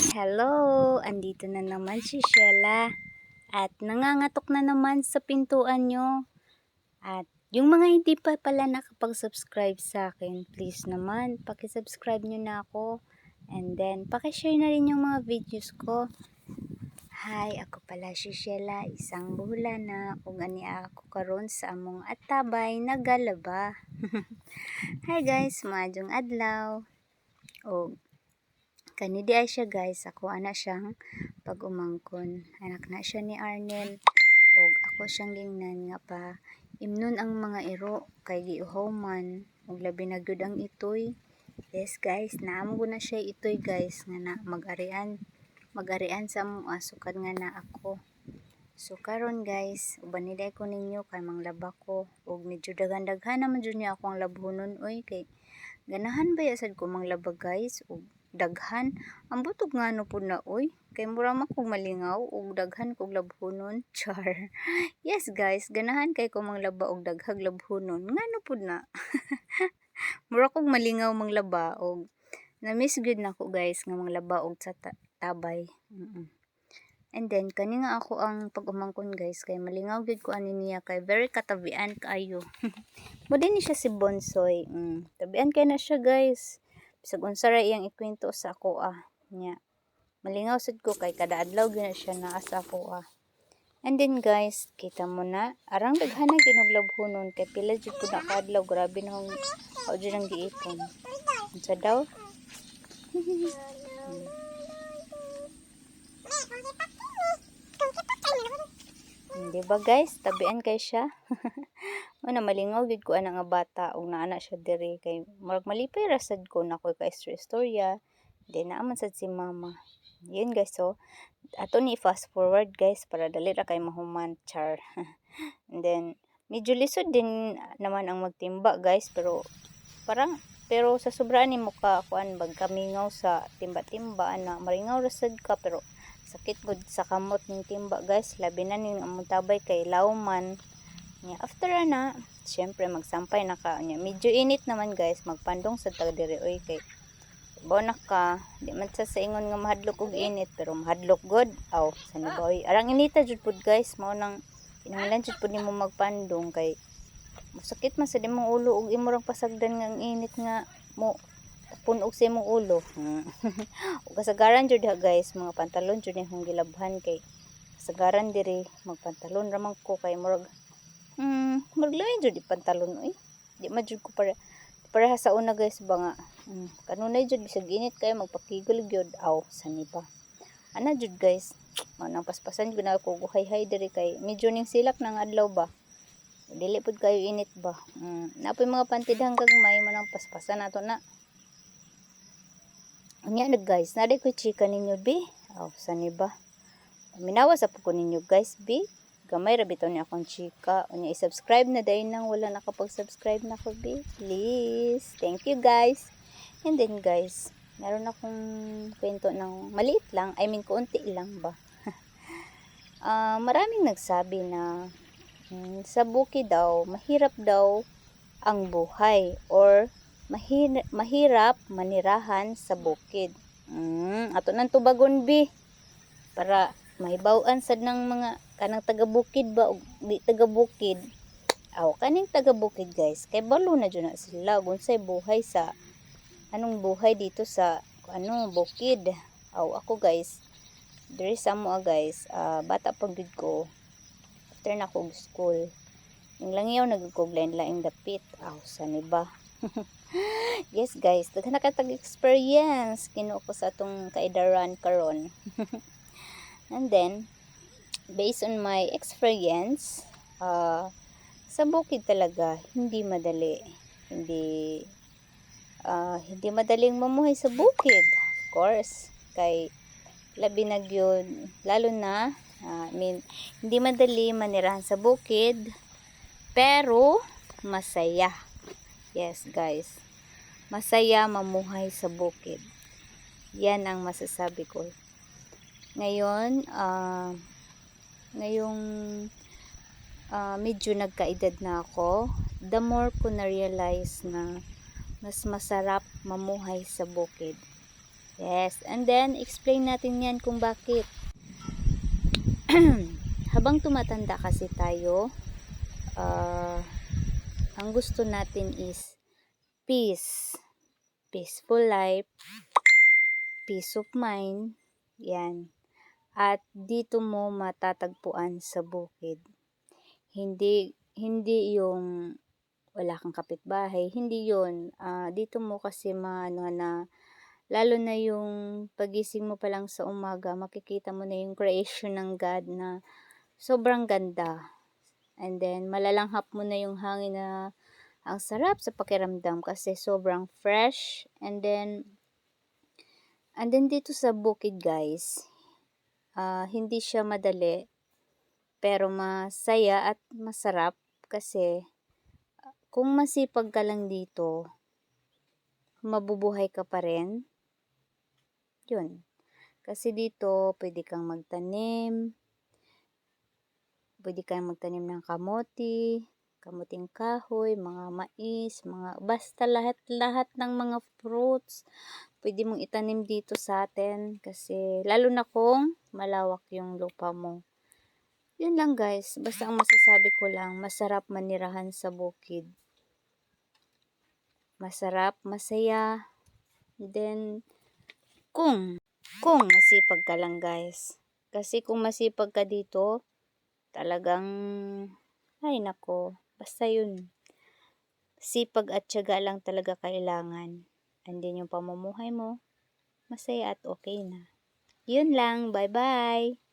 Hello! Andito na naman si Sheila at nangangatok na naman sa pintuan nyo. At yung mga hindi pa pala nakapag-subscribe sa akin, please naman, pakisubscribe nyo na ako. And then, pakishare na rin yung mga videos ko. Hi, ako pala si Sheila, isang buhula na kung ani ako karon sa among atabay nagalaba. Hi guys, maadjong adlaw. Kani di ay siya guys, ako ana siyang pag-umangkon. Anak na siya ni Arnel. Og ako siyang gingnan nga pa imnon ang mga iro kay giuhaw man og labi na gyud ang itoy. Yes guys, naamo ko na siya itoy guys nga na mag-arian sa among asukad nga na ako. So karon guys, uban niday ko ninyo kay manglaba ko og medyo daghan-daghan naman jud niya akong labhonon oy kay ganahan ba sad ko manglaba guys og daghan ang butog ngano pud na oy kay mura man kog malingaw og daghan kog labhonon char. Yes guys, ganahan kay ko manglaba og daghag labhonon ngano pud na. Mura kog malingaw manglaba og na-miss gyud nako guys nga manglaba og sa tabay. And then kani nga ako ang pag-umangkon guys kay malingaw gyud ko ani niya kay very katabian kaayo. Mo din ni siya si Bonsoy. Tabian kay na siya guys. Bisag unsa ra iyang ikwento sa ako nya. Malingaw sad ko kay kada adlaw gyud na siya naa sa ako And then guys, kita mo na arang daghan na ginuglabhonon kay pila jud ko na kadlaw, grabe na hong jud ang giipon. Unsa daw? Di ba guys, tabian kay siya. Ano malingaw gid ko ana nga bata og naana siya diri kay murag malipay ra sad ko na ko kay istorya. Then naaman sad si mama. Yun guys, so ato ni fast forward guys para dali ra kay mahuman char. And then medyo lisod din naman ang magtimba guys pero sa sobraan ni mo ka kuan bag kamingaw sa timba-timba na maringaw ra sad ka pero sakit gud sa kamot ning timba guys, labi na ning among tabay kay lawman nya. After na syempre magsampay na ka nya, medyo init naman guys, magpandong sa tag diri oy kay bona ka di man sa ingon nga mahadlok og init pero mahadlok god sa niboy arang inita jud pud guys, mao nang kinahanglan jud pud nimo magpandong kay masakit man sa imong ulo og imong pasagdan nga ang init nga mo punog sa imong ulo. Ug kasagaran jud ha guys, mga pantalon jud nihong gilabhan kay kasagaran diri magpantalon ra man ko kay murag maglain jud di pantalon oy. Di man jud ko para sa una guys ba nga kanunay jud bisag init kay magpakigol gyud sa niba. Ana jud guys, manang paspasan gyud na ko guhay-hay diri kay medyo ning silak nang adlaw ba. Dili pud kayo init ba. Napoy mga pantid hanggang may manang paspasan nato na. Unya na guys, nari ko chika ninyo bi. Sa niba. Minawas po ko ninyo guys bi. Gamay ra bitaw ni akong chika. Unya i-subscribe na dahil nang wala nakapag-subscribe na ko bi. Please. Thank you guys. And then guys, meron akong kwento ng maliit lang. I mean konti lang ba. Maraming nagsabi na sa bukid daw, mahirap daw ang buhay or mahirap manirahan sa bukid. Ato nang tubagon bi para mahibaw-an sad ng mga kanang taga-bukid ba o di taga-bukid. Kaning taga-bukid guys, kay balo na jud na sila unsay buhay sa anong buhay dito sa bukid. Ako guys, diri sa mo guys, bata pag gid ko after na ko school. Ning langyaw nagkog lain-laing dapit sa niba. Yes guys, daghan na katag experience kinuha ko sa atong kaidaran karon. And then based on my experience, sa bukid talaga hindi madali. Hindi madaling mamuhay sa bukid. Of course, kay labi na gyud lalo na hindi madali manirahan sa bukid pero masaya. Yes guys, masaya mamuhay sa bukid. Yan ang masasabi ko. Ngayon, ngayong medyo nagkaedad na ako, the more ko na-realize na mas masarap mamuhay sa bukid. Yes, and then explain natin yan kung bakit. Habang tumatanda kasi tayo, ang gusto natin is peace, peaceful life, peace of mind, yan. At dito mo matatagpuan sa bukid. Hindi yung wala kang kapitbahay, hindi yun. Dito mo kasi maano na, lalo na yung pagising mo pa lang sa umaga, makikita mo na yung creation ng God na sobrang ganda. And then, malalanghap mo na yung hangin na ang sarap sa pakiramdam kasi sobrang fresh. And then dito sa bukid guys, hindi siya madali, pero masaya at masarap kasi kung masipag ka lang dito, mabubuhay ka pa rin. Yun. Kasi dito, pwede kang magtanim ng kamuting kahoy, mga mais, basta lahat ng mga fruits, pwede mong itanim dito sa atin kasi lalo na kung malawak yung lupa mo. Yun lang guys, basta ang masasabi ko lang, masarap manirahan sa bukid. Masarap, masaya, then kung masipag ka lang guys. Kasi kung masipag ka dito, talagang, ay nako, basta yun. Sipag at tiyaga lang talaga kailangan. And then yung pamumuhay mo, masaya at okay na. Yun lang, bye-bye!